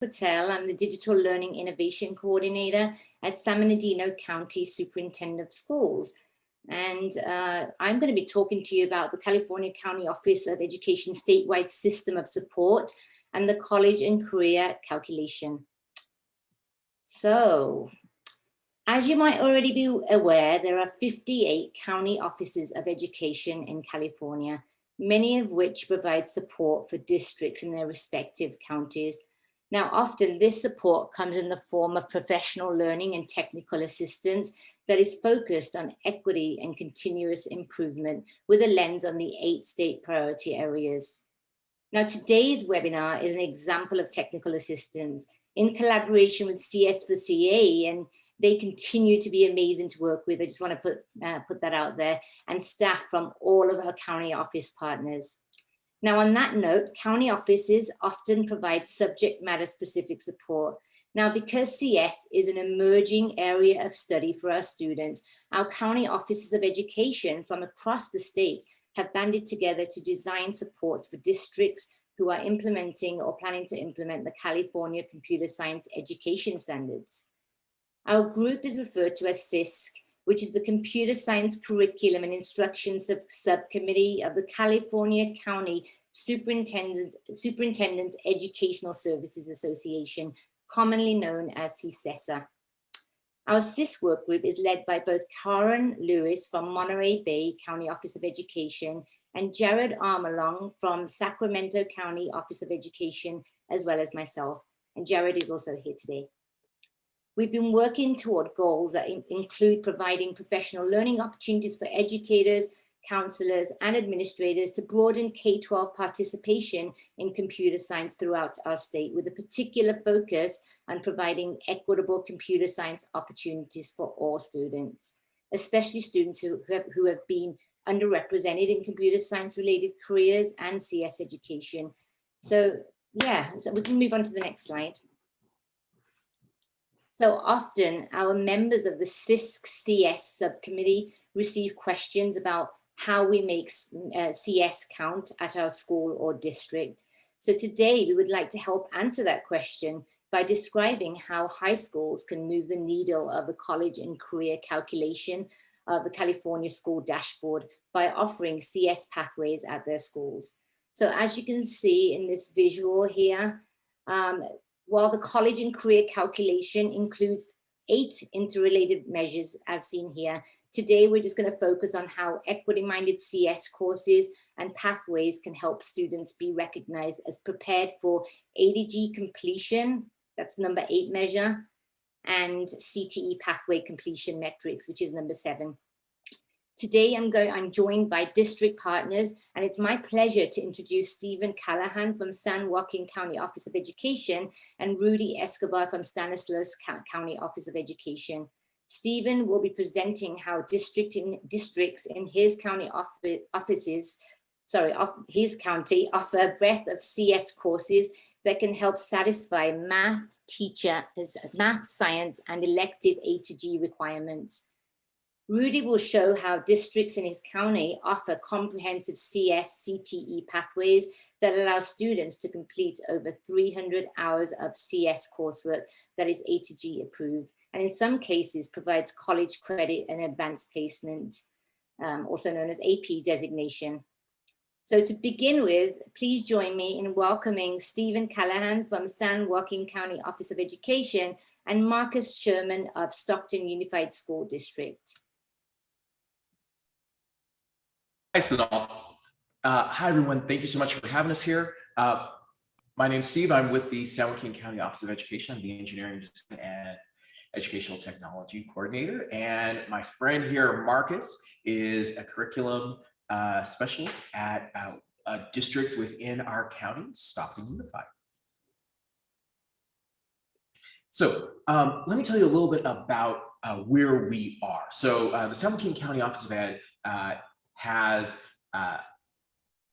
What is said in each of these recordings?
Patel. I'm the Digital Learning Innovation Coordinator at San Bernardino County Superintendent of Schools. And I'm going to be talking to you about the California County Office of Education statewide system of support and the college and career calculation. So, as you might already be aware, there are 58 county offices of education in California, many of which provide support for districts in their respective counties. Now, often this support comes in the form of professional learning and technical assistance that is focused on equity and continuous improvement with a lens on the 8 state priority areas. Now, today's webinar is an example of technical assistance in collaboration with CS for CA, and they continue to be amazing to work with. I just want to put that out there, and staff from all of our county office partners. Now, on that note, county offices often provide subject matter specific support. Now, because CS is an emerging area of study for our students, our county offices of education from across the state have banded together to design supports for districts who are implementing or planning to implement the California Computer Science Education Standards. Our group is referred to as CISC, which is the Computer Science Curriculum and Instruction Subcommittee of the California County Superintendent's Educational Services Association, commonly known as CSESA. Our CISC work group is led by both Karen Lewis from Monterey Bay County Office of Education and Jared Armalong from Sacramento County Office of Education, as well as myself. And Jared is also here today. We've been working toward goals that include providing professional learning opportunities for educators, counselors, and administrators to broaden K-12 participation in computer science throughout our state, with a particular focus on providing equitable computer science opportunities for all students, especially students who have been underrepresented in computer science related careers and CS education. So yeah, so we can move on to the next slide. So often our members of the CISC-CS subcommittee receive questions about how we make CS count at our school or district. So today we would like to help answer that question by describing how high schools can move the needle of the college and career calculation of the California School Dashboard by offering CS pathways at their schools. So as you can see in this visual here, while the college and career calculation includes 8 interrelated measures as seen here, today we're just going to focus on how equity-minded CS courses and pathways can help students be recognized as prepared for ADG completion, that's number 8 measure, and CTE pathway completion metrics, which is number 7. Today, I'm joined by district partners, and it's my pleasure to introduce Stephen Callahan from San Joaquin County Office of Education and Rudy Escobar from Stanislaus County Office of Education. Stephen will be presenting how districts in his county his county offer a breadth of CS courses that can help satisfy math, science, and elective A to G requirements. Rudy will show how districts in his county offer comprehensive CS CTE pathways that allow students to complete over 300 hours of CS coursework that is A to G approved, and in some cases provides college credit and advanced placement, also known as AP designation. So to begin with, please join me in welcoming Stephen Callahan from San Joaquin County Office of Education and Marcus Sherman of Stockton Unified School District. Hi, Sonal. Hi, everyone. Thank you so much for having us here. My name's Steve. I'm with the San Joaquin County Office of Education. I'm the Engineering and Educational Technology Coordinator. And my friend here, Marcus, is a curriculum specialist at a district within our county, Stockton Unified. So let me tell you a little bit about where we are. So the San Joaquin County Office of Ed has,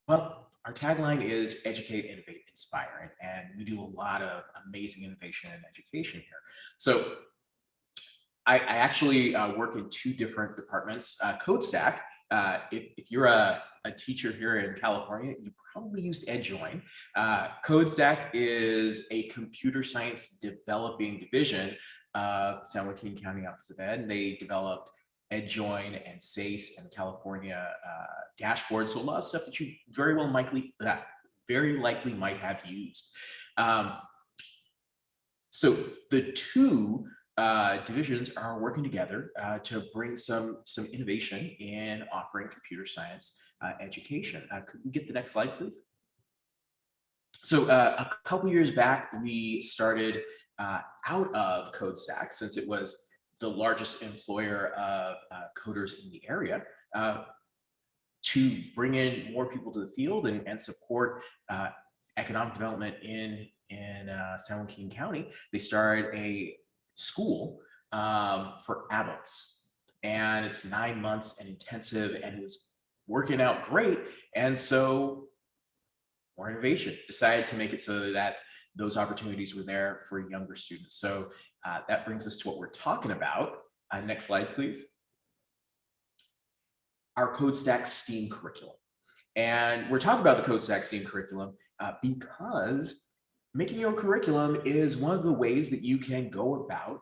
well, our tagline is educate, innovate, inspire, and we do a lot of amazing innovation and education here. So I actually work in 2 different departments, CodeStack, If you're a teacher here in California, you probably used EdJoin. CodeStack is a computer science developing division of San Joaquin County Office of Ed, and they developed EdJoin and SACE and California dashboards. So a lot of stuff that you very likely might have used. So the two divisions are working together to bring some innovation in offering computer science education. Could we get the next slide, please? So a couple years back, we started out of CodeStack, since it was the largest employer of coders in the area, to bring in more people to the field and support economic development in San Joaquin County. They started a school for adults, and it's 9 months and intensive, and it was working out great. And so more innovation, decided to make it so that those opportunities were there for younger students. So that brings us to what we're talking about. Next slide, please. Our CodeStack STEAM curriculum. And we're talking about the CodeStack STEAM curriculum because making your curriculum is one of the ways that you can go about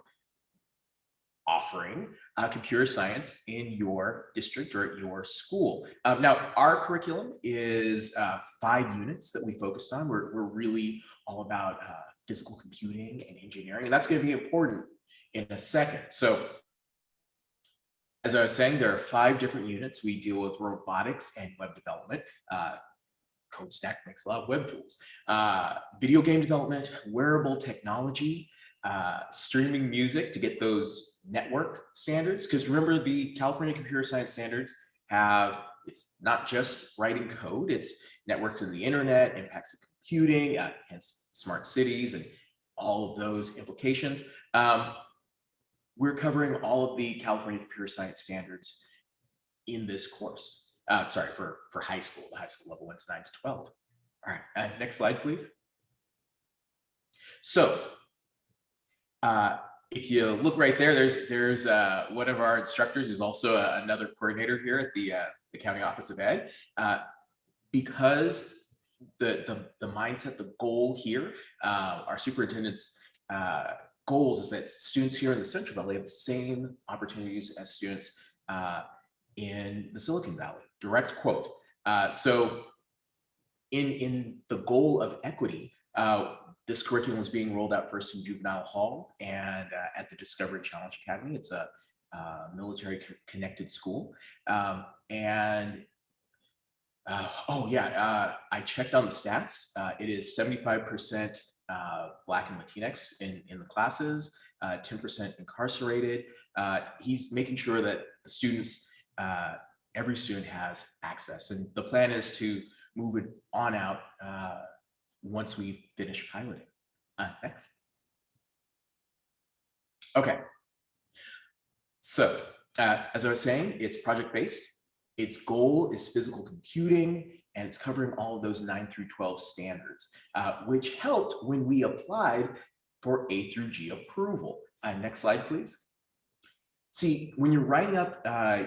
offering computer science in your district or at your school. Now, our curriculum is 5 units that we focused on. We're really all about physical computing and engineering, and that's going to be important in a second. So as I was saying, there are 5 different units. We deal with robotics and web development. CodeStack makes a lot of web tools. Video game development, wearable technology, streaming music to get those network standards. Because remember, the California computer science standards it's not just writing code, it's networks in the internet, impacts of computing, hence smart cities and all of those implications. We're covering all of the California computer science standards in this course. Sorry, for high school. The high school level one's 9 to 12. All right, next slide, please. So if you look right there, there's one of our instructors who's also another coordinator here at the County Office of Ed. Because the mindset, the goal here, our superintendent's goals is that students here in the Central Valley have the same opportunities as students in the Silicon Valley. Direct quote. So in the goal of equity, this curriculum is being rolled out first in Juvenile Hall and at the Discovery Challenge Academy. It's a military connected school. Oh yeah, I checked on the stats. It is 75% Black and Latinx in the classes, 10% incarcerated. He's making sure that the students, every student has access. And the plan is to move it on out once we finish piloting. Next. Okay. So as I was saying, it's project-based. Its goal is physical computing, and it's covering all of those 9 through 12 standards, which helped when we applied for A through G approval. Next slide, please. See, when you're writing up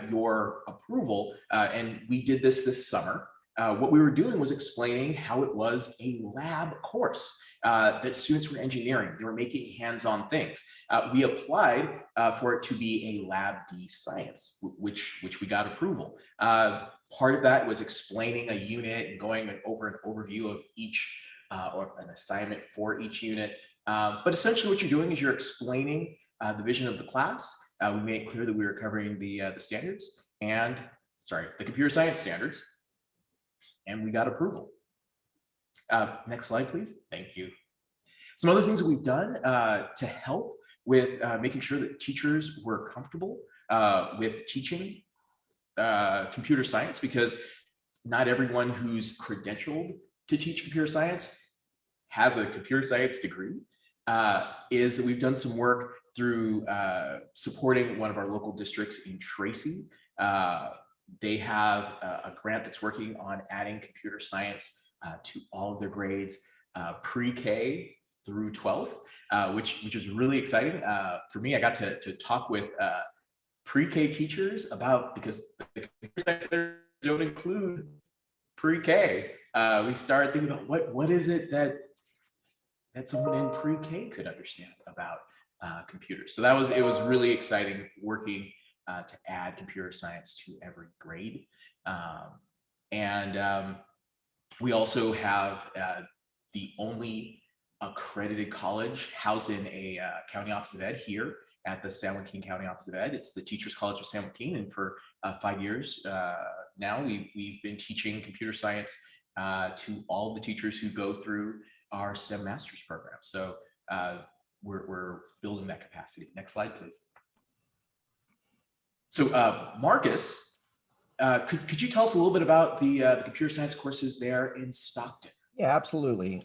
your approval, and we did this summer, what we were doing was explaining how it was a lab course that students were engineering. They were making hands-on things. We applied for it to be a Lab D science, which we got approval. Part of that was explaining a unit and going over an overview of each or an assignment for each unit. But essentially what you're doing is you're explaining the vision of the class. We made it clear that we were covering the standards and, the computer science standards, and we got approval. Next slide, please. Thank you. Some other things that we've done to help with making sure that teachers were comfortable with teaching computer science, because not everyone who's credentialed to teach computer science has a computer science degree, is that we've done some work through supporting one of our local districts in Tracy. They have a grant that's working on adding computer science to all of their grades, pre-K through 12th, which is really exciting. For me, I got to talk with pre-K teachers about, because the computer science centers don't include pre-K. We started thinking about what is it that someone in pre-K could understand about computers. So it was really exciting working to add computer science to every grade. We also have the only accredited college housed in a county office of ed here at the San Joaquin County Office of Ed. It's the Teachers College of San Joaquin, and for 5 years now, we've been teaching computer science to all the teachers who go through our STEM master's program. So we're building that capacity. Next slide, please. So Marcus, could you tell us a little bit about the computer science courses there in Stockton? Yeah, absolutely.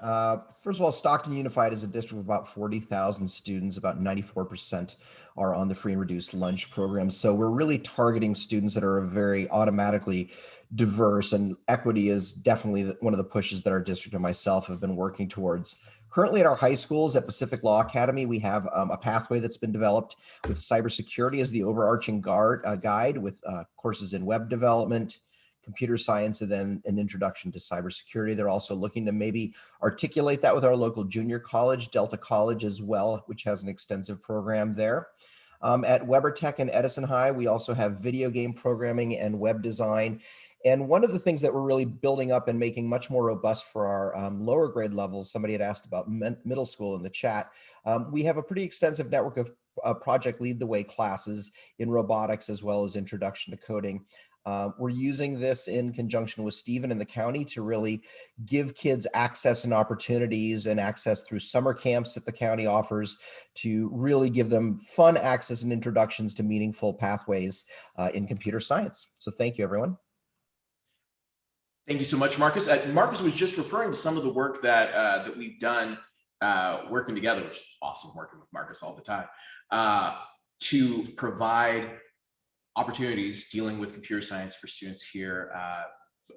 First of all, Stockton Unified is a district of about 40,000 students. About 94% are on the free and reduced lunch program. So we're really targeting students that are very automatically diverse, and equity is definitely one of the pushes that our district and myself have been working towards. Currently at our high schools at Pacific Law Academy, we have a pathway that's been developed with cybersecurity as the overarching guide, with courses in web development, computer science, and then an introduction to cybersecurity. They're also looking to maybe articulate that with our local junior college, Delta College as well, which has an extensive program there. At Weber Tech and Edison High, we also have video game programming and web design. And one of the things that we're really building up and making much more robust for our lower grade levels, somebody had asked about middle school in the chat, we have a pretty extensive network of Project Lead the Way classes in robotics as well as introduction to coding. We're using this in conjunction with Stephen and the county to really give kids access and opportunities and access through summer camps that the county offers to really give them fun access and introductions to meaningful pathways in computer science. So thank you, everyone. Thank you so much, Marcus. Marcus was just referring to some of the work that we've done working together, which is awesome, working with Marcus all the time, to provide opportunities dealing with computer science for students here.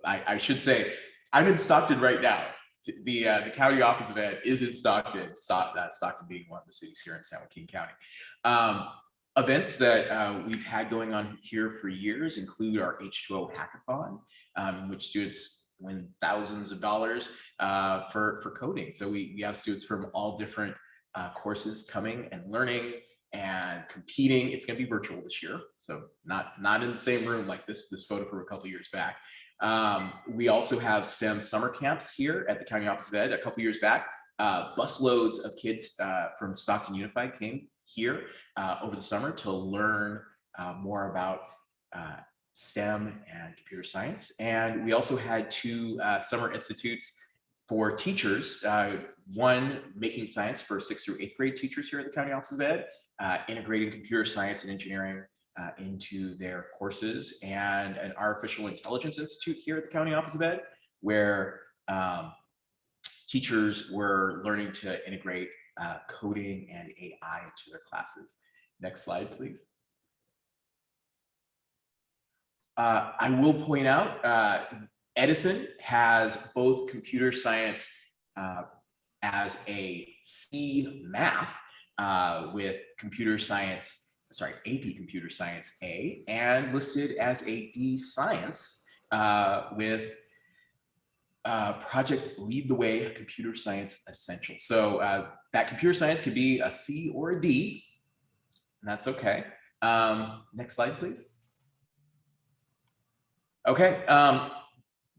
I should say, I'm in Stockton right now. The county office of ed is in Stockton, Stockton being one of the cities here in San Joaquin County. Events that we've had going on here for years include our H2O hackathon, in which students win thousands of dollars for coding. So we have students from all different courses coming and learning and competing. It's going to be virtual this year, so not in the same room like this photo from a couple years back. We also have STEM summer camps here at the County Office of Ed. A couple years back, busloads of kids from Stockton Unified came here over the summer to learn more about STEM and computer science. And we also had 2 summer institutes for teachers, one making science for 6th through 8th grade teachers here at the County Office of Ed, integrating computer science and engineering into their courses, and an artificial intelligence institute here at the County Office of Ed, where teachers were learning to integrate coding and AI into their classes. Next slide, please. I will point out, Edison has both computer science as a C math with computer science, AP Computer Science A, and listed as a D Science with Project Lead the Way Computer Science Essential. So that computer science could be a C or a D, and that's okay. Next slide, please. Okay,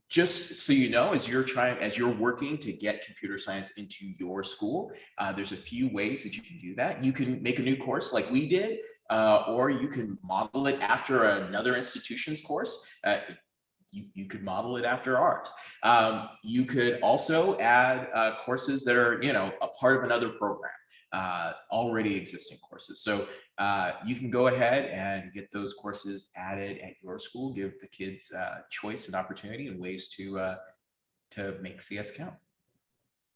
just so you know, as you're working to get computer science into your school, there's a few ways that you can do that. You can make a new course like we did, or you can model it after another institution's course. You could model it after ours. You could also add courses that are, a part of another program, already existing courses. So you can go ahead and get those courses added at your school, give the kids choice and opportunity and ways to make CS count.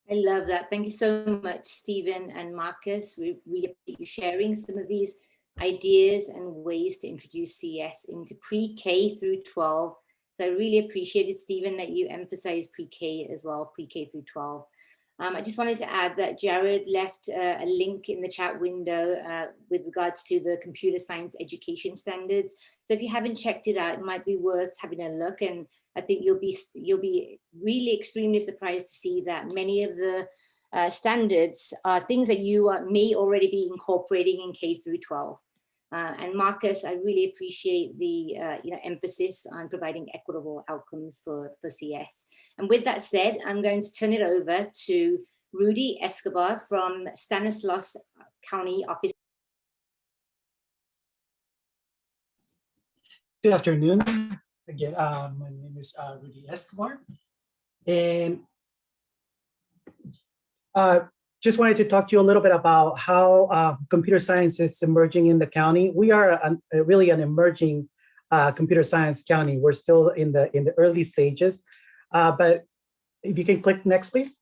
I love that. Thank you so much, Stephen and Marcus. We really appreciate you sharing some of these ideas and ways to introduce CS into pre-K through 12. So I really appreciated, Stephen, that you emphasized pre-K as well, pre-K through 12. I just wanted to add that Jared left a link in the chat window with regards to the computer science education standards. So if you haven't checked it out, it might be worth having a look. And I think you'll be really extremely surprised to see that many of the standards are things that you may already be incorporating in K through 12. And Marcus, I really appreciate the emphasis on providing equitable outcomes for CS. And with that said, I'm going to turn it over to Rudy Escobar from Stanislaus County Office. Good afternoon. Again, my name is Rudy Escobar. And just wanted to talk to you a little bit about how computer science is emerging in the county. We are really an emerging computer science county. We're still in the early stages, but if you can click next, please.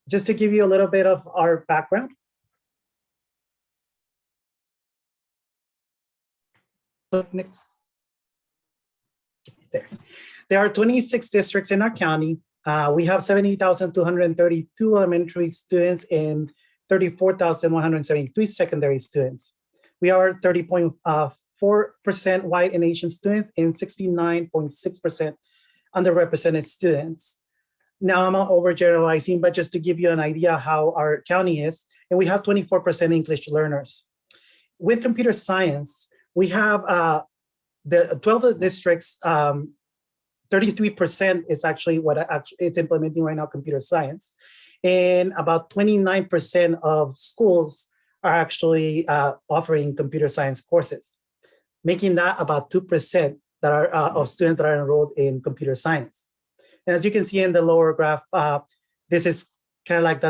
Just to give you a little bit of our background. Click next. There are 26 districts in our county. We have 70,232 elementary students and 34,173 secondary students. We are 30.4% white and Asian students and 69.6% underrepresented students. Now I'm not overgeneralizing, but just to give you an idea how our county is, and we have 24% English learners. With computer science, we have the 12 districts, 33% is actually what it's implementing right now, computer science. And about 29% of schools are actually offering computer science courses, making that about 2% that are of students that are enrolled in computer science. And as you can see in the lower graph, this is kind of like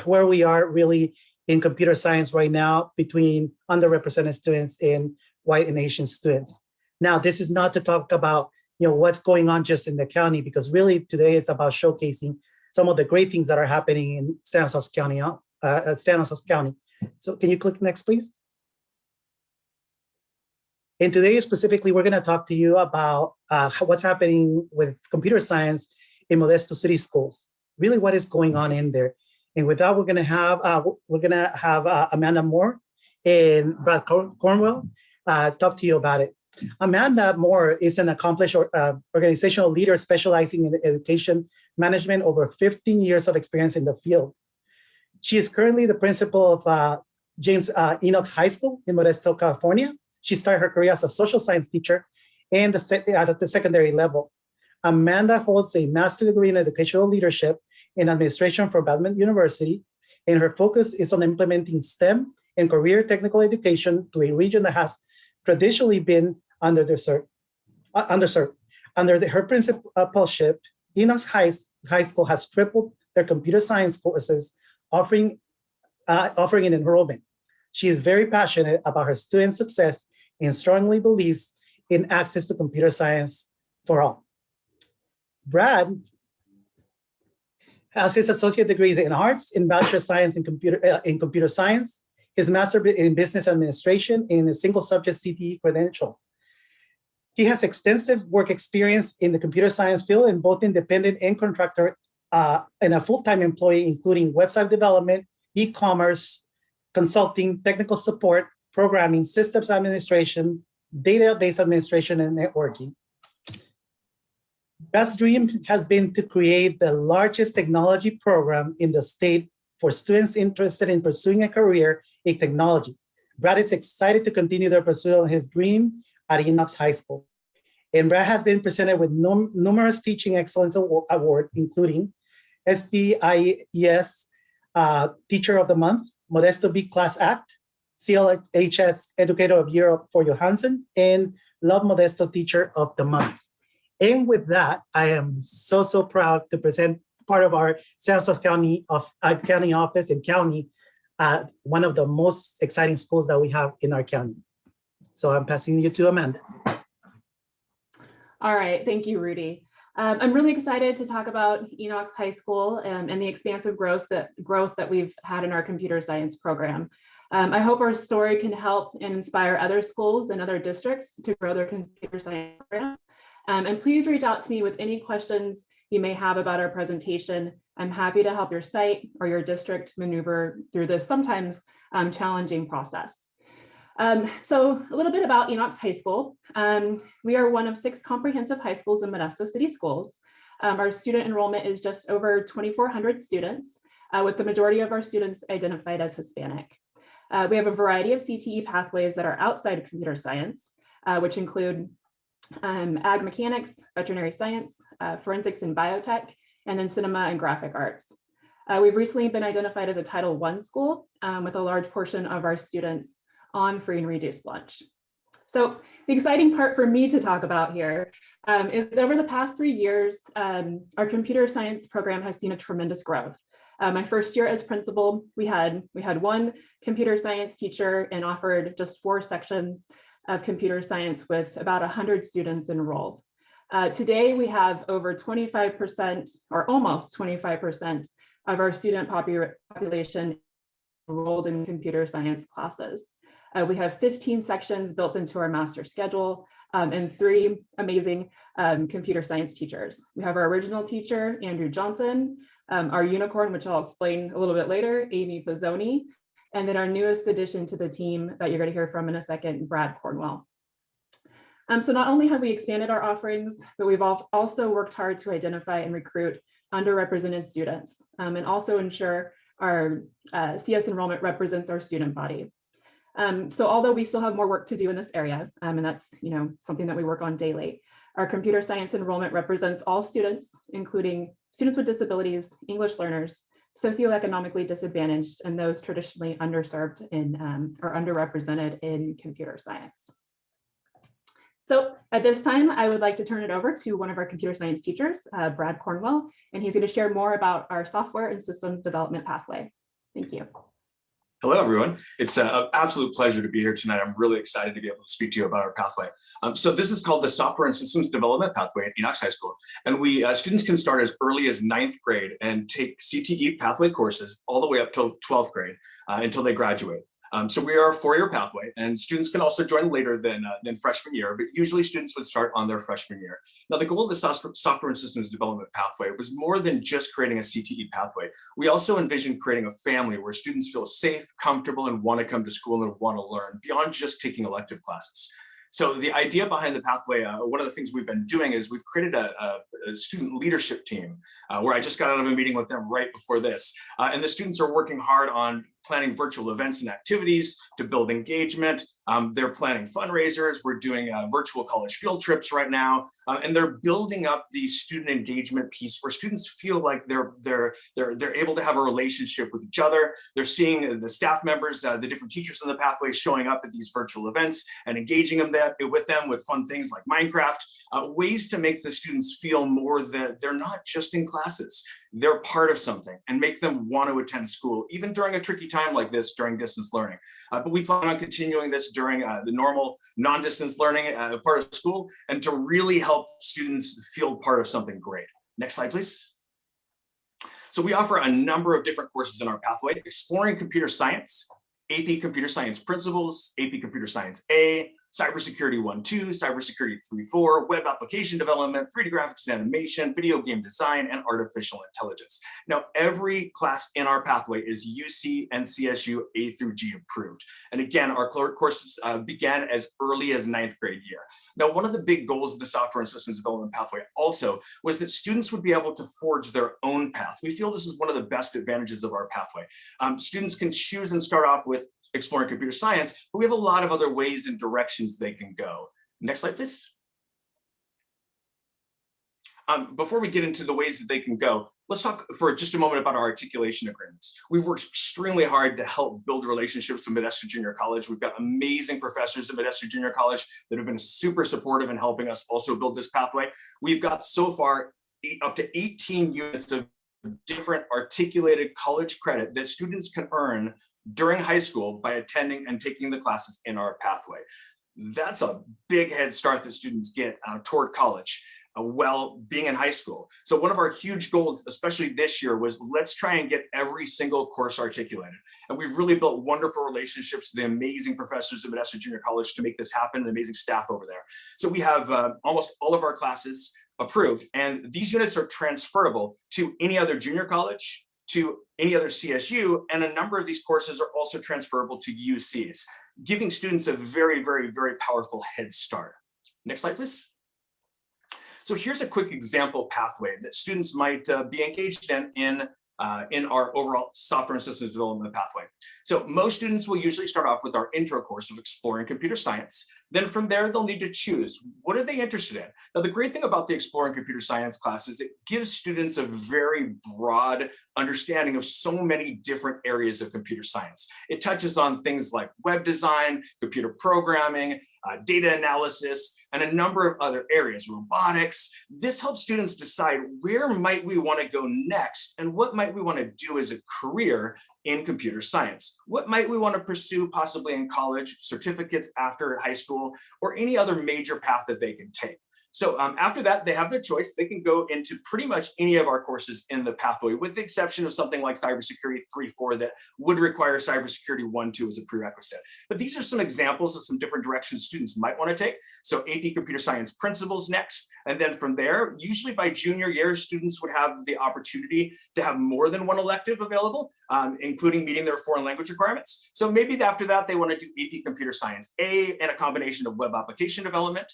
where we are really in computer science right now between underrepresented students and white and Asian students. Now, this is not to talk about what's going on just in the county, because really today it's about showcasing some of the great things that are happening in Stanislaus County. So can you click next, please? And today specifically, we're going to talk to you about what's happening with computer science in Modesto City Schools. Really, what is going on in there? And with that, we're going to have Amanda Moore and Brad Cornwell talk to you about it. Amanda Moore is an accomplished organizational leader specializing in education management, over 15 years of experience in the field. She is currently the principal of James Enochs High School in Modesto, California. She started her career as a social science teacher and at the secondary level. Amanda holds a master's degree in educational leadership and administration from Belmont University, and her focus is on implementing STEM and career technical education to a region that has traditionally been underserved. Under her principalship, Enochs High School has tripled their computer science courses, offering an enrollment. She is very passionate about her students' success and strongly believes in access to computer science for all. Brad has his associate degrees in arts and bachelor of science in computer science, his master in business administration, and a single subject CTE credential. He has extensive work experience in the computer science field in both independent and contractor and a full-time employee, including website development, e-commerce, consulting, technical support, programming, systems administration, database administration, and networking. Brad's dream has been to create the largest technology program in the state for students interested in pursuing a career in technology. Brad is excited to continue the pursuit of his dream at Enochs High School. And Brad has been presented with numerous teaching excellence awards, including SPIES Teacher of the Month, Modesto B Class Act, CLHS Educator of Year for Johansson, and Love Modesto Teacher of the Month. And with that, I am so proud to present part of our Stanislaus County office and county, one of the most exciting schools that we have in our county. So I'm passing you to Amanda. All right, thank you, Rudy. I'm really excited to talk about Enochs High School and the expansive growth that we've had in our computer science program. I hope our story can help and inspire other schools and other districts to grow their computer science programs. And please reach out to me with any questions you may have about our presentation, I'm happy to help your site or your district maneuver through this sometimes challenging process. So a little bit about Enochs High School. We are one of 6 comprehensive high schools in Modesto City Schools. Our student enrollment is just over 2,400 students, with the majority of our students identified as Hispanic. We have a variety of CTE pathways that are outside of computer science, which include ag mechanics, veterinary science, forensics and biotech, and then cinema and graphic arts. We've recently been identified as a Title I school with a large portion of our students on free and reduced lunch. So the exciting part for me to talk about here is over the past 3 years, our computer science program has seen a tremendous growth. My first year as principal, we had 1 computer science teacher and offered just 4 sections of computer science with about 100 students enrolled. Today, we have over 25% or almost 25% of our student population enrolled in computer science classes. We have 15 sections built into our master schedule and 3 amazing computer science teachers. We have our original teacher, Andrew Johnson, our unicorn, which I'll explain a little bit later, Amy Pizzoni, and then our newest addition to the team that you're going to hear from in a second, Brad Cornwell. So not only have we expanded our offerings, but we've also worked hard to identify and recruit underrepresented students and also ensure our CS enrollment represents our student body. So although we still have more work to do in this area, and that's something that we work on daily, our computer science enrollment represents all students, including students with disabilities, English learners, socioeconomically disadvantaged, and those traditionally underserved in or underrepresented in computer science. So at this time, I would like to turn it over to one of our computer science teachers, Brad Cornwell, and he's going to share more about our software and systems development pathway. Thank you. Hello, everyone. It's an absolute pleasure to be here tonight. I'm really excited to be able to speak to you about our pathway. So this is called the Software and Systems Development Pathway at Enochs High School. And students can start as early as 9th grade and take CTE pathway courses all the way up till 12th grade until they graduate. So we are a 4-year pathway, and students can also join later than freshman year, but usually students would start on their freshman year. Now, the goal of the Software and Systems Development Pathway was more than just creating a CTE pathway. We also envisioned creating a family where students feel safe, comfortable, and want to come to school and want to learn beyond just taking elective classes. So the idea behind the pathway, one of the things we've been doing is we've created a student leadership team where I just got out of a meeting with them right before this. And the students are working hard on planning virtual events and activities to build engagement. They're planning fundraisers. We're doing virtual college field trips right now. And they're building up the student engagement piece where students feel like they're able to have a relationship with each other. They're seeing the staff members, the different teachers in the pathway showing up at these virtual events and engaging with them with fun things like Minecraft, ways to make the students feel more that they're not just in classes. They're part of something and make them want to attend school, even during a tricky time like this during distance learning. But we plan on continuing this during the normal non-distance learning part of school and to really help students feel part of something great. Next slide, please. So we offer a number of different courses in our pathway: Exploring Computer Science, AP Computer Science Principles, AP Computer Science A, Cybersecurity 1-2, Cybersecurity 3-4, Web Application Development, 3D Graphics and Animation, Video Game Design, and Artificial Intelligence. Now, every class in our pathway is UC and CSU A through G approved. And again, our courses began as early as 9th grade year. Now, one of the big goals of the Software and Systems Development Pathway also was that students would be able to forge their own path. We feel this is one of the best advantages of our pathway. Students can choose and start off with Exploring Computer Science, but we have a lot of other ways and directions they can go. Next slide, please. Before we get into the ways that they can go, let's talk for just a moment about our articulation agreements. We've worked extremely hard to help build relationships with Modesto Junior College. We've got amazing professors at Modesto Junior College that have been super supportive in helping us also build this pathway. We've got so far up to 18 units of different articulated college credit that students can earn during high school by attending and taking the classes in our pathway. That's a big head start that students get toward college while being in high school. So one of our huge goals, especially this year, was let's try and get every single course articulated. And we've really built wonderful relationships with the amazing professors at Modesto Junior College to make this happen, the amazing staff over there. So we have almost all of our classes approved, and these units are transferable to any other junior college, to any other CSU, and a number of these courses are also transferable to UCs, giving students a very, very, very powerful head start. Next slide, please. So here's a quick example pathway that students might be engaged in our overall software and systems development pathway. So most students will usually start off with our intro course of exploring computer science. Then from there, they'll need to choose, what are they interested in? Now, the great thing about the exploring computer science class is it gives students a very broad understanding of so many different areas of computer science. It touches on things like web design, computer programming, data analysis, and a number of other areas, robotics. This helps students decide where might we want to go next and what might we want to do as a career in computer science. What might we want to pursue possibly in college, certificates after high school, or any other major path that they can take. So after that, they have their choice. They can go into pretty much any of our courses in the pathway, with the exception of something like cybersecurity 3-4 that would require cybersecurity 1-2 as a prerequisite. But these are some examples of some different directions students might want to take. So AP Computer Science Principles next. And then from there, usually by junior year, students would have the opportunity to have more than one elective available, including meeting their foreign language requirements. So maybe after that, they want to do AP Computer Science A and a combination of web application development.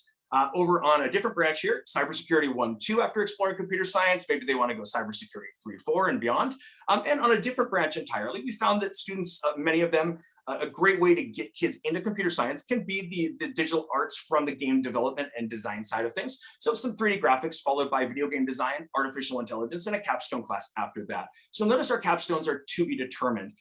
Over on a different branch here, cybersecurity 1-2 after exploring computer science, maybe they want to go cybersecurity 3-4 and beyond. And on a different branch entirely, we found that students, many of them, a great way to get kids into computer science can be the digital arts from the game development and design side of things. So some 3D graphics followed by video game design, artificial intelligence, and a capstone class after that. So notice our capstones are to be determined.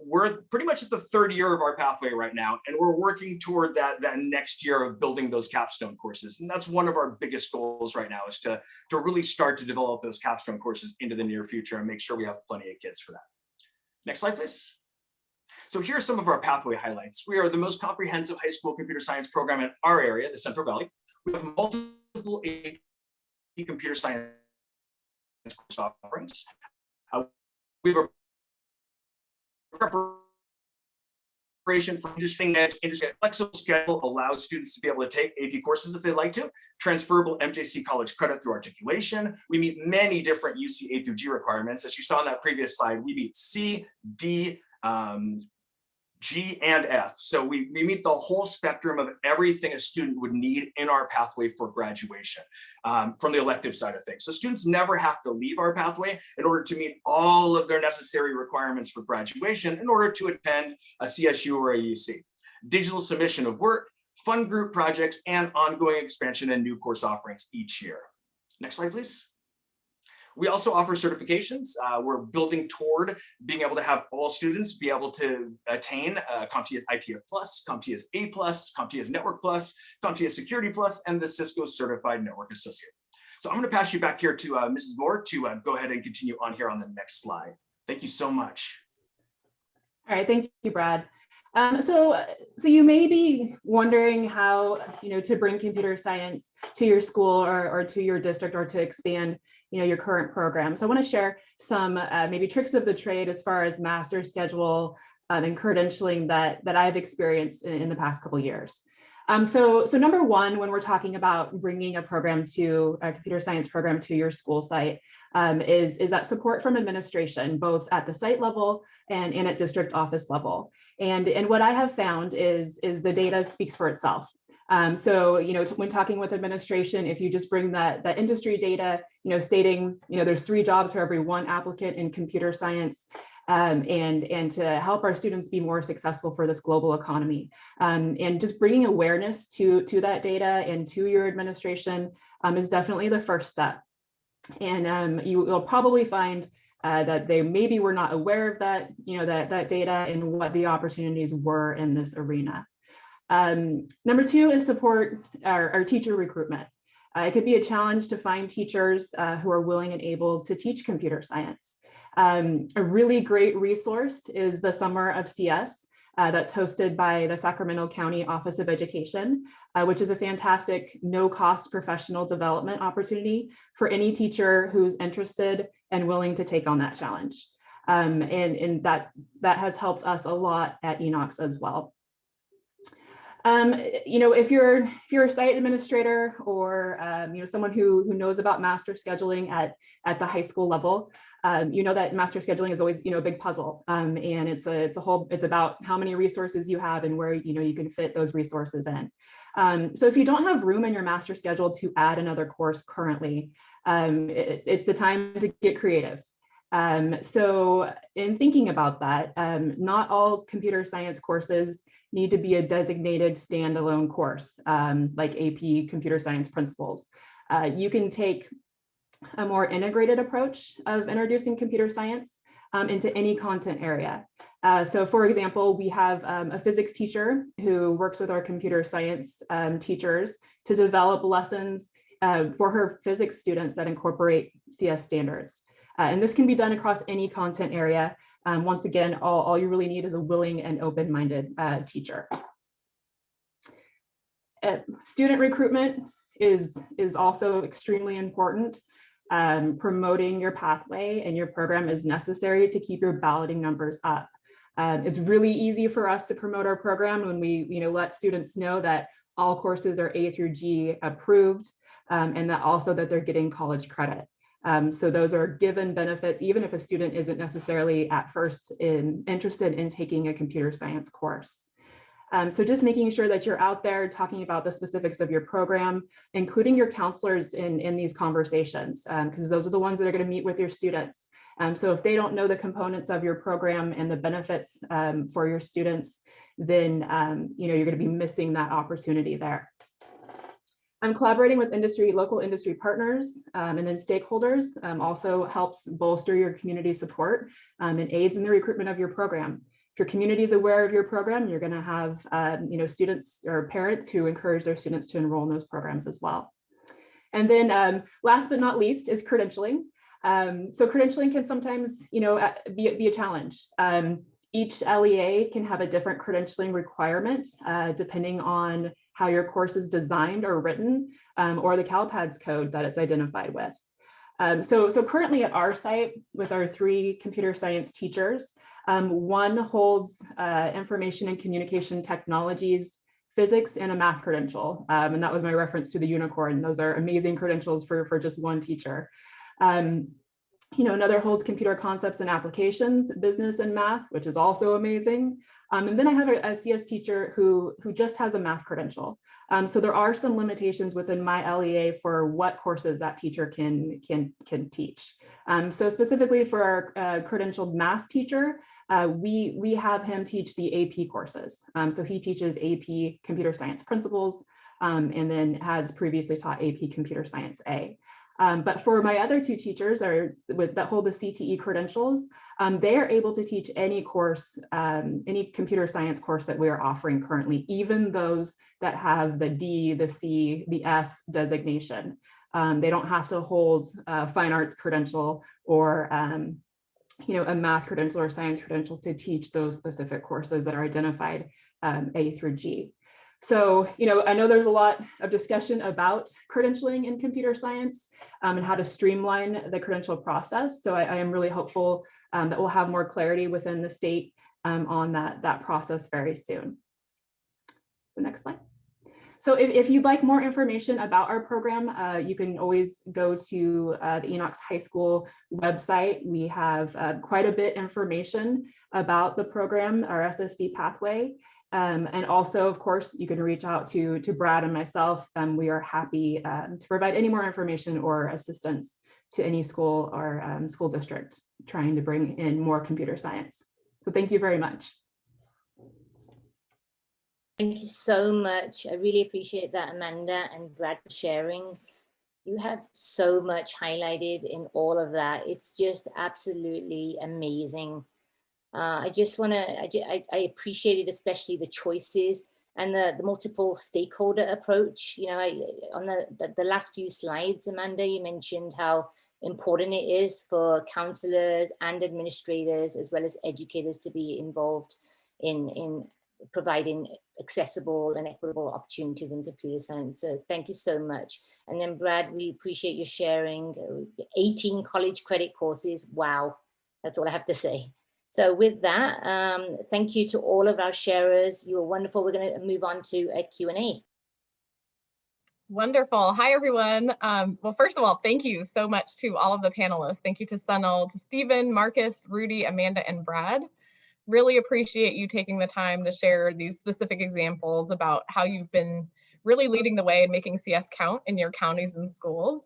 We're pretty much at the third year of our pathway right now, and we're working toward that next year of building those capstone courses. And that's one of our biggest goals right now, is to really start to develop those capstone courses into the near future and make sure we have plenty of kids for that. Next slide, please. So here are some of our pathway highlights. We are the most comprehensive high school computer science program in our area, the Central Valley. We have multiple AP computer science course offerings. We have a preparation for industry flexible schedule allows students to be able to take AP courses if they like to. Transferable MJC college credit through articulation. We meet many different UC A through G requirements. As you saw on that previous slide, we meet C, D, G, and F. So we meet the whole spectrum of everything a student would need in our pathway for graduation from the elective side of things. So students never have to leave our pathway in order to meet all of their necessary requirements for graduation in order to attend a CSU or a UC. Digital submission of work, fun group projects, and ongoing expansion and new course offerings each year. Next slide, please. We also offer certifications. We're building toward being able to have all students be able to attain CompTIA's ITF Plus, CompTIA's A Plus, CompTIA's Network Plus, CompTIA's Security Plus, and the Cisco Certified Network Associate. So I'm going to pass you back here to Mrs. Moore to go ahead and continue on here on the next slide. Thank you so much. All right, thank you, Brad. So you may be wondering how, to bring computer science to your school or to your district, or to expand, your current program. So I want to share some maybe tricks of the trade as far as master schedule and credentialing that I've experienced in the past couple of years. So number one, when we're talking about bringing a computer science program to your school site, is that support from administration, both at the site level and at district office level. And what I have found is the data speaks for itself. So, when talking with administration, if you just bring that industry data, stating, there's 3 jobs for every 1 applicant in computer science, and to help our students be more successful for this global economy, and just bringing awareness to that data and to your administration is definitely the first step. And you'll probably find that they maybe were not aware of that, that data and what the opportunities were in this arena. Number 2 is support our teacher recruitment. It could be a challenge to find teachers who are willing and able to teach computer science. A really great resource is the Summer of CS that's hosted by the Sacramento County Office of Education, which is a fantastic no-cost professional development opportunity for any teacher who's interested and willing to take on that challenge. And that has helped us a lot at Enochs as well. If you're a site administrator or someone who knows about master scheduling at the high school level, that master scheduling is always a big puzzle, and it's about how many resources you have and where you can fit those resources in. So if you don't have room in your master schedule to add another course currently, it's the time to get creative. So in thinking about that, not all computer science courses need to be a designated standalone course, like AP Computer Science Principles. You can take a more integrated approach of introducing computer science into any content area. So for example, we have a physics teacher who works with our computer science teachers to develop lessons for her physics students that incorporate CS standards. And this can be done across any content area. Once again, all you really need is a willing and open-minded teacher. Student recruitment is also extremely important. Promoting your pathway and your program is necessary to keep your balloting numbers up. It's really easy for us to promote our program when we let students know that all courses are A through G approved, and that also that they're getting college credit. So those are given benefits, even if a student isn't necessarily at first interested in taking a computer science course. So just making sure that you're out there talking about the specifics of your program, including your counselors in these conversations, because those are the ones that are going to meet with your students. So if they don't know the components of your program and the benefits for your students, then you're going to be missing that opportunity there. Collaborating with local industry partners and then stakeholders also helps bolster your community support and aids in the recruitment of your program. If your community is aware of your program, you're going to have students or parents who encourage their students to enroll in those programs as well. And then last but not least is credentialing. So credentialing can sometimes be a challenge. Each LEA can have a different credentialing requirement depending on how your course is designed or written, or the CalPADS code that it's identified with. So currently at our site with our 3 computer science teachers, one holds information and communication technologies, physics, and a math credential. And that was my reference to the unicorn. Those are amazing credentials for just one teacher. Another holds computer concepts and applications, business and math, which is also amazing. And then I have a CS teacher who just has a math credential. So there are some limitations within my LEA for what courses that teacher can teach. So specifically for our credentialed math teacher, we have him teach the AP courses. So he teaches AP Computer Science Principles and then has previously taught AP Computer Science A. But for my other 2 teachers that hold the CTE credentials, they are able to teach any course, any computer science course that we are offering currently, even those that have the D, the C, the F designation. They don't have to hold a fine arts credential or a math credential or science credential to teach those specific courses that are identified A through G. So, I know there's a lot of discussion about credentialing in computer science and how to streamline the credential process. So I am really hopeful that we'll have more clarity within the state on that process very soon. So next slide. So if you'd like more information about our program, you can always go to the Enochs High School website. We have quite a bit information about the program, our SSD pathway. And also, of course, you can reach out to Brad and myself. We are happy to provide any more information or assistance to any school or school district trying to bring in more computer science. So thank you very much. Thank you so much. I really appreciate that, Amanda and Brad, for sharing. You have so much highlighted in all of that. It's just absolutely amazing. I just want to, I appreciated especially the choices and the multiple stakeholder approach. On the last few slides, Amanda, you mentioned how important it is for counselors and administrators, as well as educators, to be involved in providing accessible and equitable opportunities in computer science. So thank you so much. And then Brad, we appreciate you sharing 18 college credit courses. Wow, that's all I have to say. So with that, thank you to all of our sharers. You were wonderful. We're going to move on to a Q&A. Wonderful. Hi, everyone. Well, first of all, thank you so much to all of the panelists. Thank you to Sonal, to Stephen, Marcus, Rudy, Amanda, and Brad. Really appreciate you taking the time to share these specific examples about how you've been really leading the way and making CS count in your counties and schools.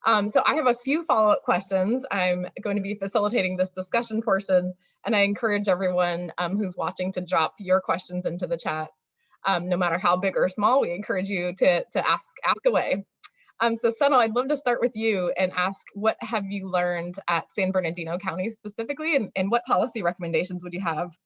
So I have a few follow-up questions. I'm going to be facilitating this discussion portion, and I encourage everyone who's watching to drop your questions into the chat. No matter how big or small, we encourage you to ask away. So Sonal, I'd love to start with you and ask, what have you learned at San Bernardino County specifically, and what policy recommendations would you have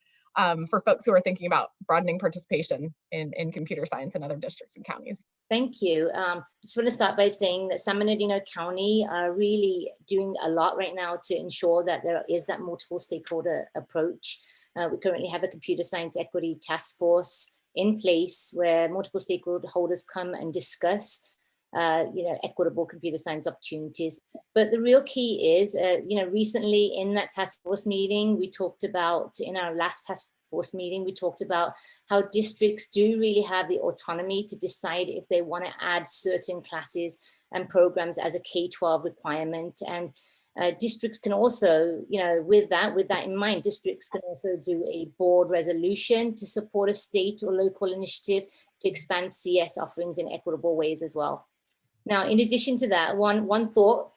for folks who are thinking about broadening participation in computer science in other districts and counties? Thank you. I just want to start by saying that San Bernardino County are really doing a lot right now to ensure that there is that multiple stakeholder approach. We currently have a computer science equity task force in place where multiple stakeholders come and discuss equitable computer science opportunities. But the real key is, recently in that task force meeting, we talked about, in our last task force meeting, we talked about how districts do really have the autonomy to decide if they want to add certain classes and programs as a K-12 requirement. And districts can also, with that in mind, districts can also do a board resolution to support a state or local initiative to expand CS offerings in equitable ways as well. Now, in addition to that, one thought,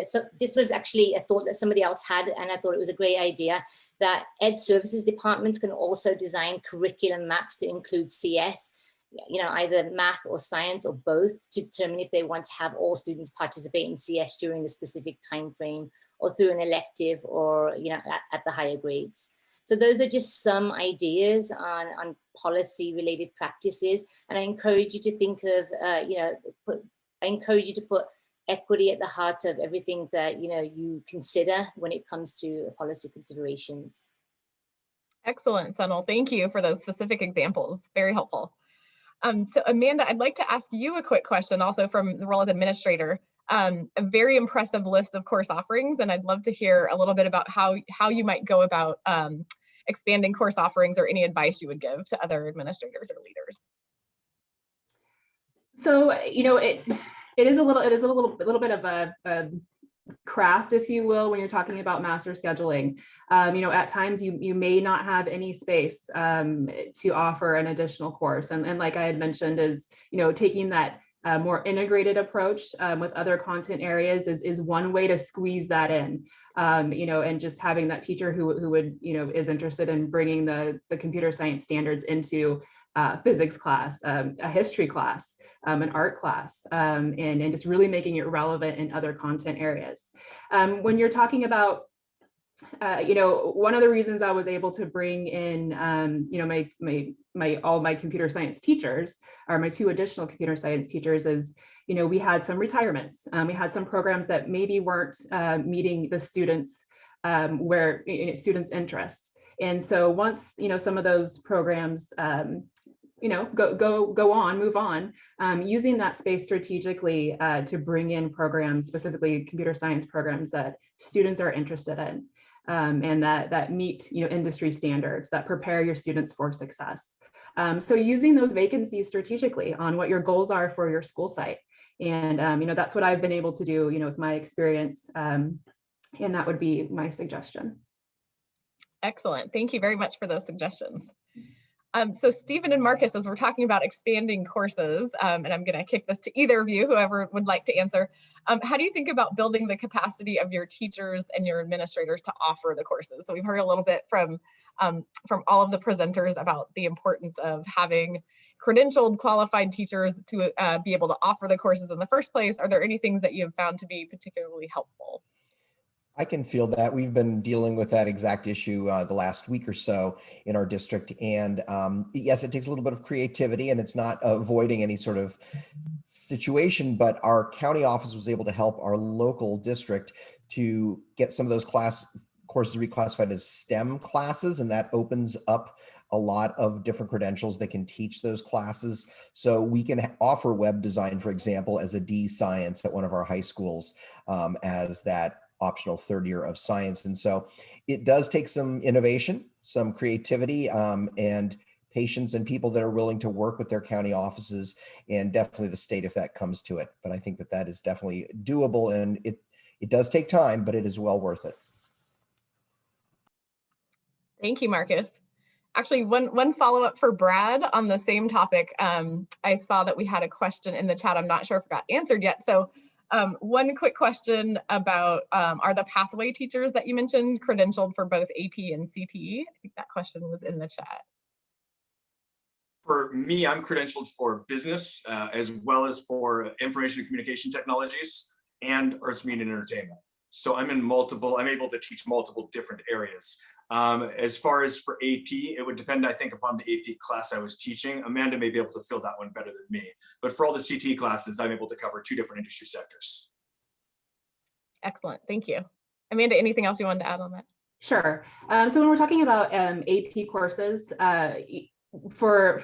so this was actually a thought that somebody else had, and I thought it was a great idea, that Ed Services departments can also design curriculum maps to include CS, either math or science or both, to determine if they want to have all students participate in CS during a specific time frame or through an elective or at the higher grades. So those are just some ideas on policy related practices, and I encourage you to think of I encourage you to put equity at the heart of everything that you consider when it comes to policy considerations. Excellent, Sonal. Thank you for those specific examples. Very helpful. So Amanda, I'd like to ask you a quick question also from the role as administrator. A very impressive list of course offerings, and I'd love to hear a little bit about how you might go about expanding course offerings, or any advice you would give to other administrators or leaders. So, it is a little bit of a craft, if you will, when you're talking about master scheduling. At times you may not have any space to offer an additional course, and like I had mentioned, is taking that more integrated approach with other content areas is one way to squeeze that in. And just having that teacher who would is interested in bringing the computer science standards into physics class, a history class, an art class, and just really making it relevant in other content areas. When you're talking about, one of the reasons I was able to bring in, all my computer science teachers, or my 2 additional computer science teachers, is, we had some retirements. We had some programs that maybe weren't meeting the students where students' interests. And so once, some of those programs, move on, using that space strategically to bring in programs, specifically computer science programs that students are interested in, and that meet industry standards, that prepare your students for success. So using those vacancies strategically on what your goals are for your school site. And that's what I've been able to do, with my experience, and that would be my suggestion. Excellent. Thank you very much for those suggestions. So Stephen and Marcus, as we're talking about expanding courses, and I'm going to kick this to either of you, whoever would like to answer, how do you think about building the capacity of your teachers and your administrators to offer the courses? So we've heard a little bit from all of the presenters about the importance of having credentialed, qualified teachers to be able to offer the courses in the first place. Are there any things that you have found to be particularly helpful? I can feel that. We've been dealing with that exact issue the last week or so in our district. And yes, it takes a little bit of creativity, and it's not avoiding any sort of situation, but our county office was able to help our local district to get some of those courses reclassified as STEM classes, and that opens up a lot of different credentials that can teach those classes. So we can offer web design, for example, as a D science at one of our high schools, as that optional third year of science. And so it does take some innovation, some creativity, and patience, and people that are willing to work with their county offices, and definitely the state if that comes to it. But I think that that is definitely doable, and it does take time, but it is well worth it. Thank you, Marcus. Actually, one follow-up for Brad on the same topic. I saw that we had a question in the chat. I'm not sure if it got answered yet. So one quick question about, are the pathway teachers that you mentioned credentialed for both AP and CTE? I think that question was in the chat. For me, I'm credentialed for business as well as for information and communication technologies and arts, media, and entertainment. So I'm able to teach multiple different areas. As far as for AP, it would depend, I think, upon the AP class I was teaching. Amanda may be able to fill that one better than me. But for all the CT classes, I'm able to cover 2 different industry sectors. Excellent, thank you. Amanda, anything else you wanted to add on that? Sure. So when we're talking about AP courses, for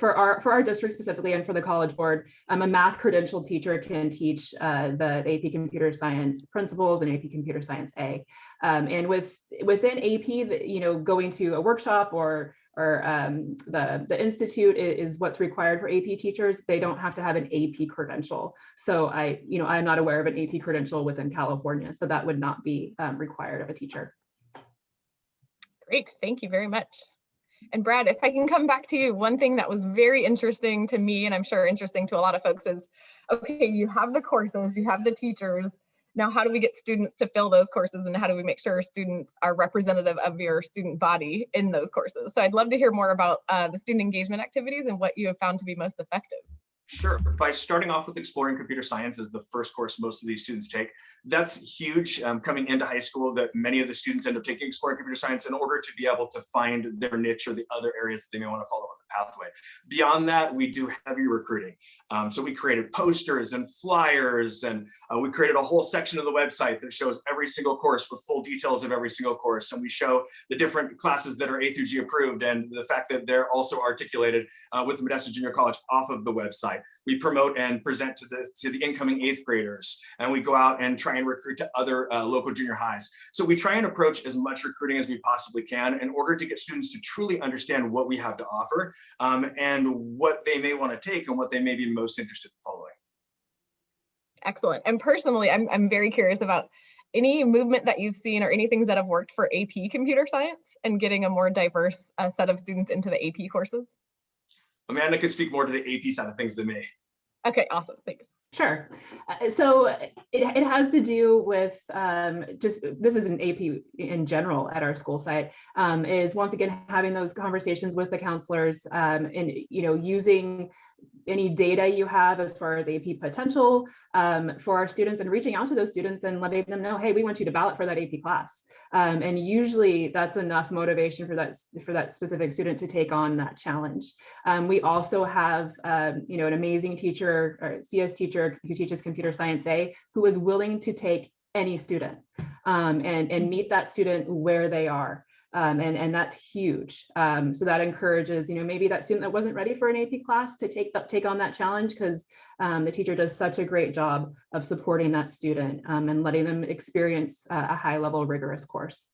our district specifically and for the College Board, a math credentialed teacher can teach the AP Computer Science Principles and AP Computer Science A. And within AP, going to a workshop or the institute is what's required for AP teachers. They don't have to have an AP credential. So I'm not aware of an AP credential within California, so that would not be required of a teacher. Great, thank you very much. And Brad, if I can come back to you, one thing that was very interesting to me, and I'm sure interesting to a lot of folks, is, okay, you have the courses, you have the teachers. Now, how do we get students to fill those courses, and how do we make sure students are representative of your student body in those courses? So I'd love to hear more about the student engagement activities and what you have found to be most effective. Sure. By starting off with exploring computer science as the first course most of these students take, that's huge. Coming into high school, that many of the students end up taking exploring computer science in order to be able to find their niche or the other areas that they may want to follow on the pathway. Beyond that, we do heavy recruiting. So we created posters and flyers, and we created a whole section of the website that shows every single course with full details of every single course. And we show the different classes that are A through G approved, and the fact that they're also articulated with Modesto Junior College off of the website. We promote and present to the incoming 8th graders, and we go out and try and recruit to other local junior highs. So we try and approach as much recruiting as we possibly can in order to get students to truly understand what we have to offer and what they may want to take and what they may be most interested in following. Excellent. And personally, I'm very curious about any movement that you've seen or any things that have worked for AP computer science and getting a more diverse set of students into the AP courses. Amanda could speak more to the AP side of things than me. Okay, awesome, thanks. Sure. So it has to do with just, this is an AP in general at our school site, is once again having those conversations with the counselors and using any data you have as far as AP potential for our students, and reaching out to those students and letting them know, hey, we want you to ballot for that AP class. And usually that's enough motivation for that specific student to take on that challenge. We also have an amazing teacher or CS teacher who teaches computer science A, who is willing to take any student and meet that student where they are. And that's huge. So that encourages, maybe that student that wasn't ready for an AP class to take on that challenge, because the teacher does such a great job of supporting that student and letting them experience a high level rigorous course.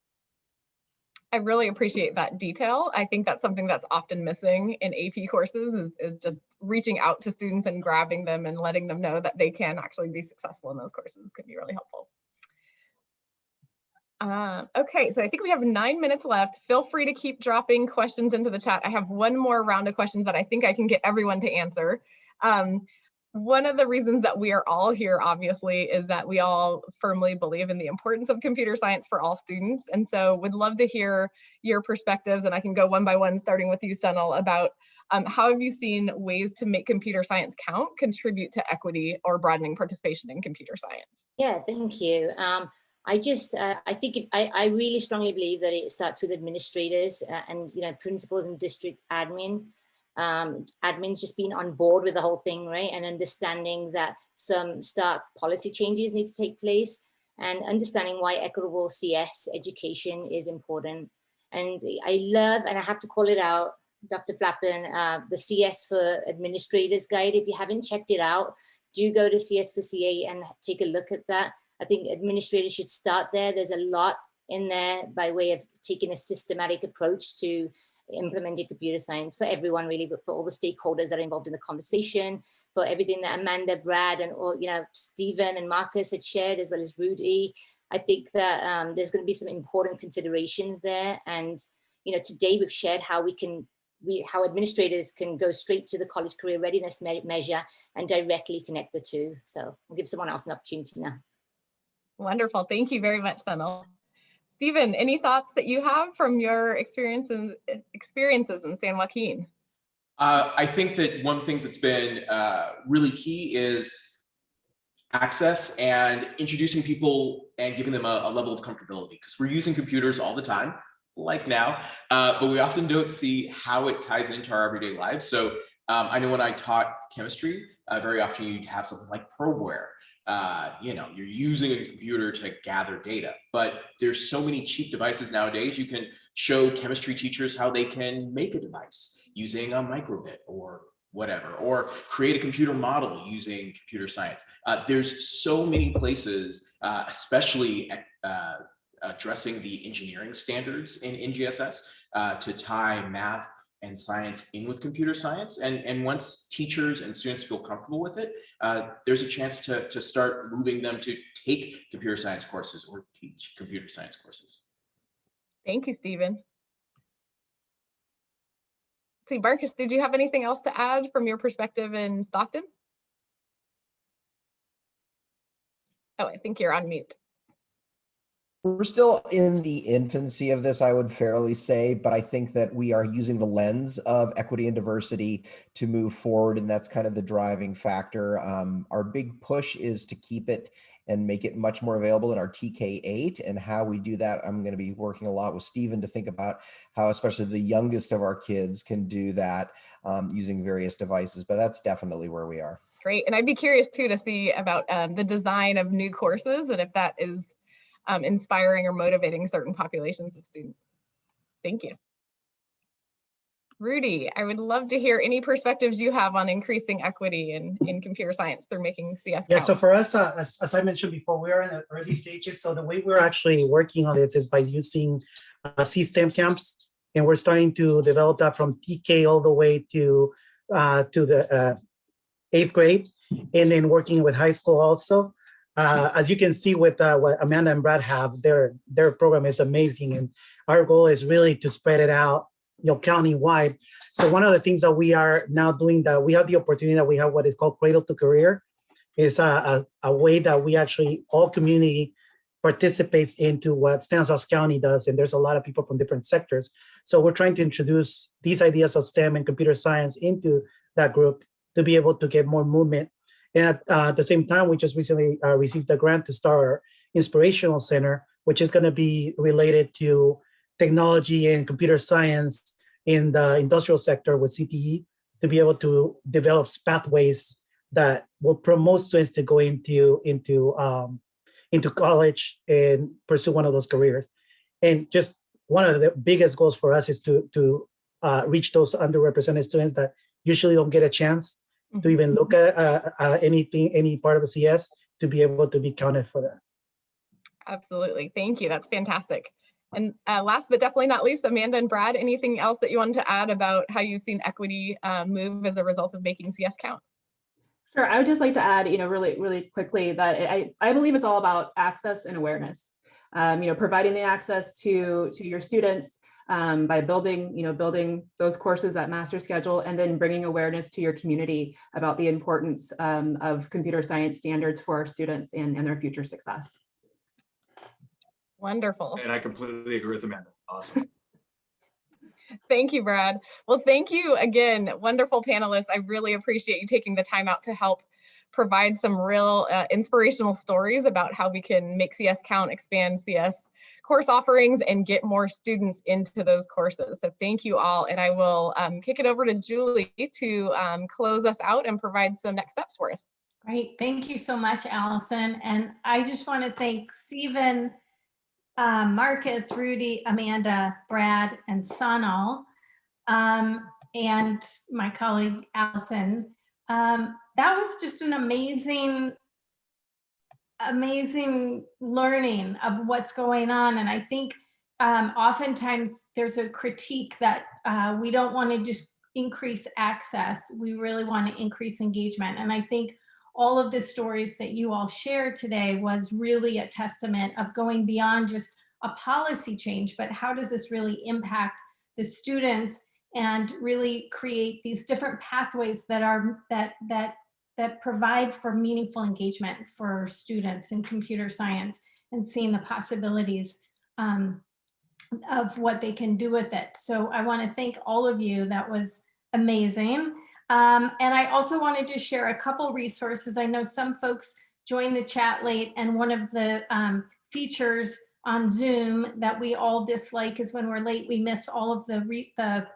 I really appreciate that detail. I think that's something that's often missing in AP courses is just reaching out to students and grabbing them and letting them know that they can actually be successful in those courses could be really helpful. Okay, so I think we have 9 minutes left. Feel free to keep dropping questions into the chat. I have one more round of questions that I think I can get everyone to answer. One of the reasons that we are all here, obviously, is that we all firmly believe in the importance of computer science for all students. And so would love to hear your perspectives, and I can go one by one, starting with you, Sonal, about how have you seen ways to make computer science count, contribute to equity, or broadening participation in computer science? Yeah, thank you. I think I really strongly believe that it starts with administrators and principals and district admins just being on board with the whole thing, right? And understanding that some stark policy changes need to take place, and understanding why equitable CS education is important. And I love, and I have to call it out, Dr. Flappen, the CS for Administrators Guide. If you haven't checked it out, do go to CS for CA and take a look at that. I think administrators should start there. There's a lot in there by way of taking a systematic approach to implementing computer science for everyone really, but for all the stakeholders that are involved in the conversation, for everything that Amanda, Brad, and all, Stephen and Marcus had shared, as well as Rudy. I think that there's going to be some important considerations there. And, today we've shared how how administrators can go straight to the college career readiness measure and directly connect the two. So I'll give someone else an opportunity now. Wonderful. Thank you very much, Sonal. Stephen, any thoughts that you have from your experiences in San Joaquin? I think that one of the things that's been really key is access and introducing people and giving them a level of comfortability, because we're using computers all the time, like now, but we often don't see how it ties into our everyday lives. So I know when I taught chemistry, very often you'd have something like probeware. You're using a computer to gather data, but there's so many cheap devices nowadays. You can show chemistry teachers how they can make a device using a microbit or whatever, or create a computer model using computer science. There's so many places, especially addressing the engineering standards in NGSS, to tie math and science in with computer science. And once teachers and students feel comfortable with it, there's a chance to start moving them to take computer science courses or teach computer science courses. Thank you, Stephen. See, Marcus, did you have anything else to add from your perspective in Stockton? Oh, I think you're on mute. We're still in the infancy of this, I would fairly say, but I think that we are using the lens of equity and diversity to move forward, and that's kind of the driving factor. Our big push is to keep it and make it much more available in our TK8, and how we do that, I'm going to be working a lot with Stephen to think about how especially the youngest of our kids can do that using various devices, but that's definitely where we are. Great, and I'd be curious too to see about the design of new courses and if that is inspiring or motivating certain populations of students. Thank you. Rudy, I would love to hear any perspectives you have on increasing equity in computer science through making CS Yeah, count. so for us, as I mentioned before, we are in the early stages. So the way we're actually working on this is by using C-STEM camps, and we're starting to develop that from TK all the way to the 8th grade, and then working with high school also. As you can see with what Amanda and Brad have, their program is amazing, and our goal is really to spread it out, county-wide. So one of the things that we are now doing, that we have the opportunity, that we have what is called Cradle to Career, is a way that we actually, all community participates into what Stanislaus County does, and there's a lot of people from different sectors. So we're trying to introduce these ideas of STEM and computer science into that group to be able to get more movement. And at the same time, we just recently received a grant to start our Inspirational Center, which is going to be related to technology and computer science in the industrial sector with CTE, to be able to develop pathways that will promote students to go into college and pursue one of those careers. And just one of the biggest goals for us is to reach those underrepresented students that usually don't get a chance to even look at any part of the CS, to be able to be counted for that. Absolutely, thank you, that's fantastic. And last but definitely not least, Amanda and Brad, anything else that you wanted to add about how you've seen equity move as a result of making CS count? Sure, I would just like to add, really quickly, that I believe it's all about access and awareness. Providing the access to your students by building those courses at master schedule, and then bringing awareness to your community about the importance of computer science standards for our students and their future success. Wonderful. And I completely agree with Amanda. Awesome. Thank you, Brad. Well, thank you again, wonderful panelists. I really appreciate you taking the time out to help provide some real inspirational stories about how we can make CS count, expand CS course offerings, and get more students into those courses. So thank you all. And I will kick it over to Julie to close us out and provide some next steps for us. Great. Thank you so much, Allison. And I just want to thank Stephen, Marcus, Rudy, Amanda, Brad, and Sonal, and my colleague, Allison. That was just an amazing amazing learning of what's going on. And I think oftentimes there's a critique that we don't want to just increase access. We really want to increase engagement. And I think all of the stories that you all shared today was really a testament of going beyond just a policy change, but how does this really impact the students and really create these different pathways that are that provide for meaningful engagement for students in computer science and seeing the possibilities of what they can do with it. So I want to thank all of you. That was amazing. And I also wanted to share a couple resources. I know some folks joined the chat late, and one of the features on Zoom that we all dislike is when we're late, we miss all of the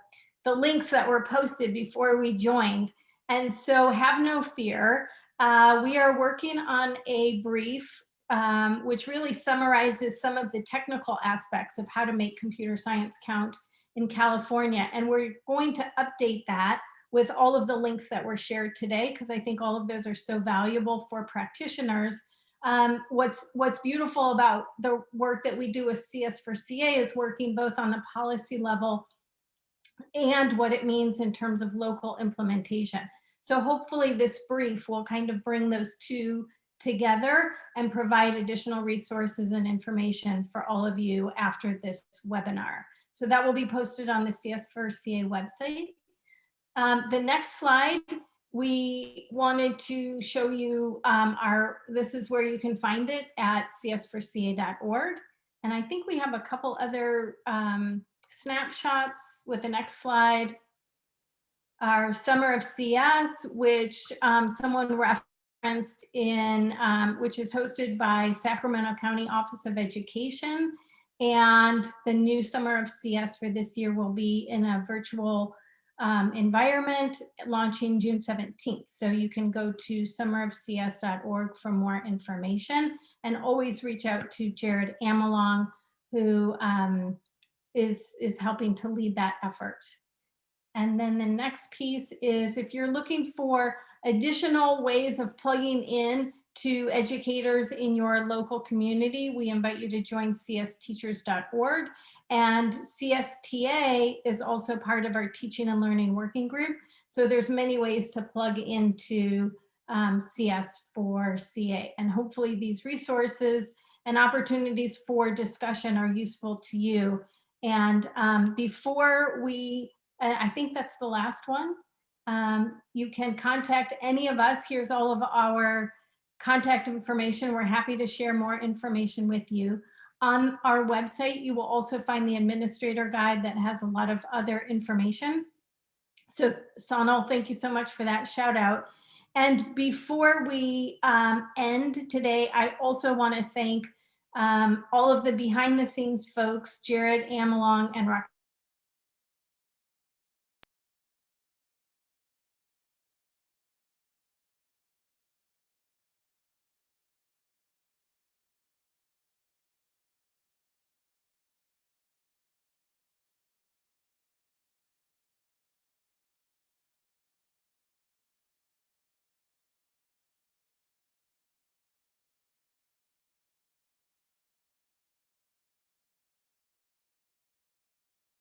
links that were posted before we joined. And so have no fear. We are working on a brief which really summarizes some of the technical aspects of how to make computer science count in California. And we're going to update that with all of the links that were shared today, because I think all of those are so valuable for practitioners. What's beautiful about the work that we do with CS4CA is working both on the policy level and what it means in terms of local implementation. So hopefully this brief will kind of bring those two together and provide additional resources and information for all of you after this webinar. So that will be posted on the CS4CA website. The next slide, we wanted to show you this is where you can find it at cs4ca.org. And I think we have a couple other snapshots with the next slide. Our Summer of CS, which someone referenced in, which is hosted by Sacramento County Office of Education. And the new Summer of CS for this year will be in a virtual environment launching June 17th. So you can go to summerofcs.org for more information, and always reach out to Jared Amelong, who is helping to lead that effort. And then the next piece is, if you're looking for additional ways of plugging in to educators in your local community, we invite you to join csteachers.org. And CSTA is also part of our teaching and learning working group. So there's many ways to plug into CS4CA. And hopefully these resources and opportunities for discussion are useful to you. And before we, I think that's the last one. You can contact any of us. Here's all of our contact information. We're happy to share more information with you. On our website, you will also find the administrator guide that has a lot of other information. So Sonal, thank you so much for that shout out. And before we end today, I also want to thank all of the behind the scenes folks, Jared Amelong and Joaquin